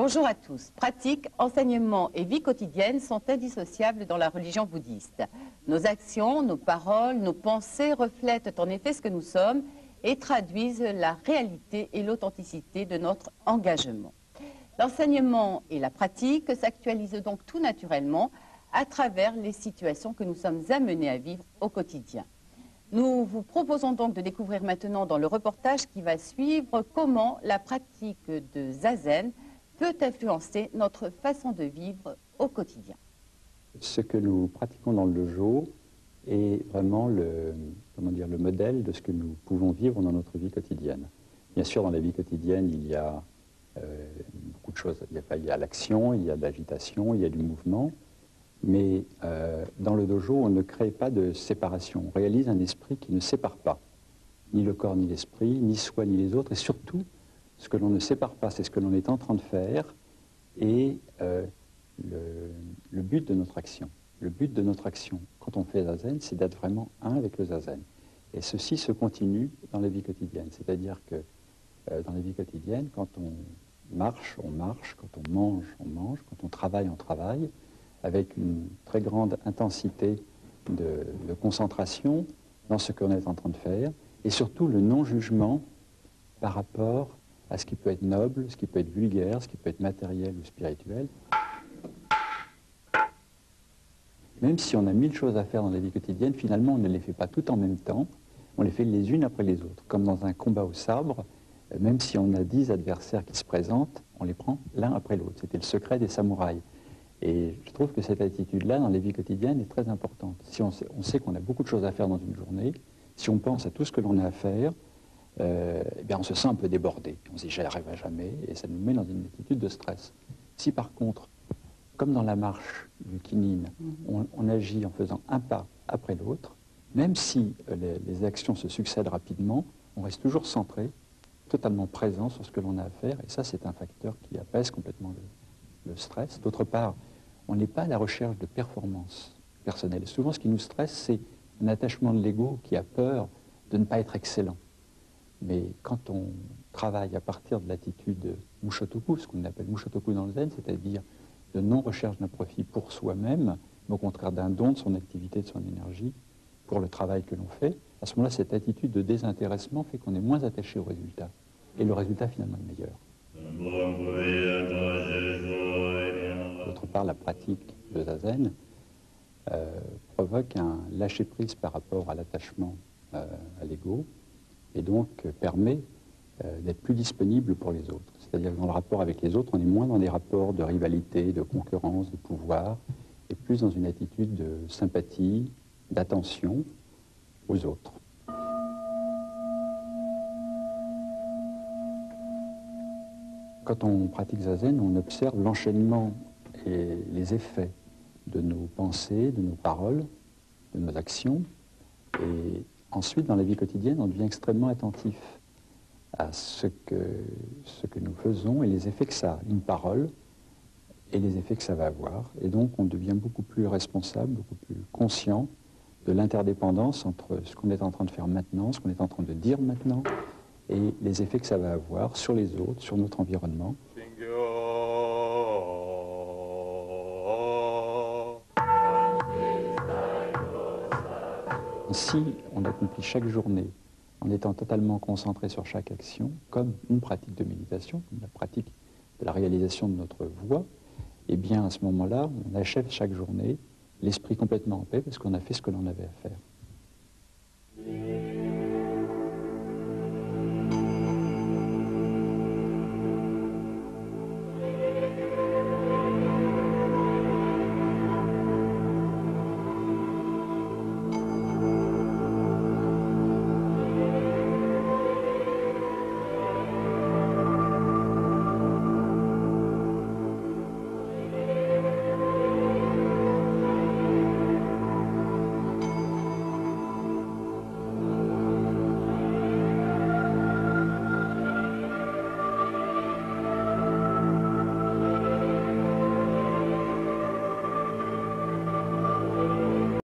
Bonjour à tous. Pratique, enseignement et vie quotidienne sont indissociables dans la religion bouddhiste. Nos actions, nos paroles, nos pensées reflètent en effet ce que nous sommes et traduisent la réalité et l'authenticité de notre engagement. L'enseignement et la pratique s'actualisent donc tout naturellement à travers les situations que nous sommes amenés à vivre au quotidien. Nous vous proposons donc de découvrir maintenant dans le reportage qui va suivre comment la pratique de Zazen peut influencer notre façon de vivre au quotidien. Ce que nous pratiquons dans le dojo est vraiment le modèle de ce que nous pouvons vivre dans notre vie quotidienne. Bien sûr, dans la vie quotidienne, il y a beaucoup de choses. Il y a l'action, il y a de l'agitation, il y a du mouvement. Mais dans le dojo, on ne crée pas de séparation. On réalise un esprit qui ne sépare pas, ni le corps ni l'esprit, ni soi ni les autres. Et surtout, ce que l'on ne sépare pas, c'est ce que l'on est en train de faire et le but de notre action. Le but de notre action, quand on fait Zazen, c'est d'être vraiment un avec le Zazen. Et ceci se continue dans la vie quotidienne. C'est-à-dire que dans la vie quotidienne, quand on marche, quand on mange, quand on travaille, avec une très grande intensité de concentration dans ce qu'on est en train de faire, et surtout le non-jugement par rapport à ce qui peut être noble, ce qui peut être vulgaire, ce qui peut être matériel ou spirituel. Même si on a 1000 choses à faire dans la vie quotidienne, finalement on ne les fait pas toutes en même temps, on les fait les unes après les autres. Comme dans un combat au sabre, même si on a 10 adversaires qui se présentent, on les prend l'un après l'autre. C'était le secret des samouraïs. Et je trouve que cette attitude-là, dans les vies quotidiennes, est très importante. Si on sait qu'on a beaucoup de choses à faire dans une journée, si on pense à tout ce que l'on a à faire, eh bien on se sent un peu débordé. On se dit, j'y arriverai jamais, et ça nous met dans une attitude de stress. Si par contre, comme dans la marche du Kinin, on agit en faisant un pas après l'autre, même si les actions se succèdent rapidement, on reste toujours centré, totalement présent sur ce que l'on a à faire, et ça c'est un facteur qui apaise complètement le stress. D'autre part, on n'est pas à la recherche de performance personnelle. Souvent, ce qui nous stresse, c'est un attachement de l'ego qui a peur de ne pas être excellent. Mais quand on travaille à partir de l'attitude Mushotoku, ce qu'on appelle Mushotoku dans le Zen, c'est-à-dire de non-recherche d'un profit pour soi-même, mais au contraire d'un don de son activité, de son énergie, pour le travail que l'on fait, à ce moment-là, cette attitude de désintéressement fait qu'on est moins attaché au résultat. Et le résultat, finalement, est meilleur. D'autre part, la pratique de Zazen provoque un lâcher-prise par rapport à l'attachement à l'ego et donc permet d'être plus disponible pour les autres. C'est-à-dire que dans le rapport avec les autres, on est moins dans des rapports de rivalité, de concurrence, de pouvoir, et plus dans une attitude de sympathie, d'attention aux autres. Quand on pratique Zazen, on observe l'enchaînement et les effets de nos pensées, de nos paroles, de nos actions. Et ensuite, dans la vie quotidienne, on devient extrêmement attentif à ce que nous faisons et les effets que ça a, une parole, et les effets que ça va avoir. Et donc, on devient beaucoup plus responsable, beaucoup plus conscient de l'interdépendance entre ce qu'on est en train de faire maintenant, ce qu'on est en train de dire maintenant, et les effets que ça va avoir sur les autres, sur notre environnement. Si on accomplit chaque journée en étant totalement concentré sur chaque action, comme une pratique de méditation, comme la pratique de la réalisation de notre voie, eh bien à ce moment-là, on achève chaque journée l'esprit complètement en paix parce qu'on a fait ce que l'on avait à faire.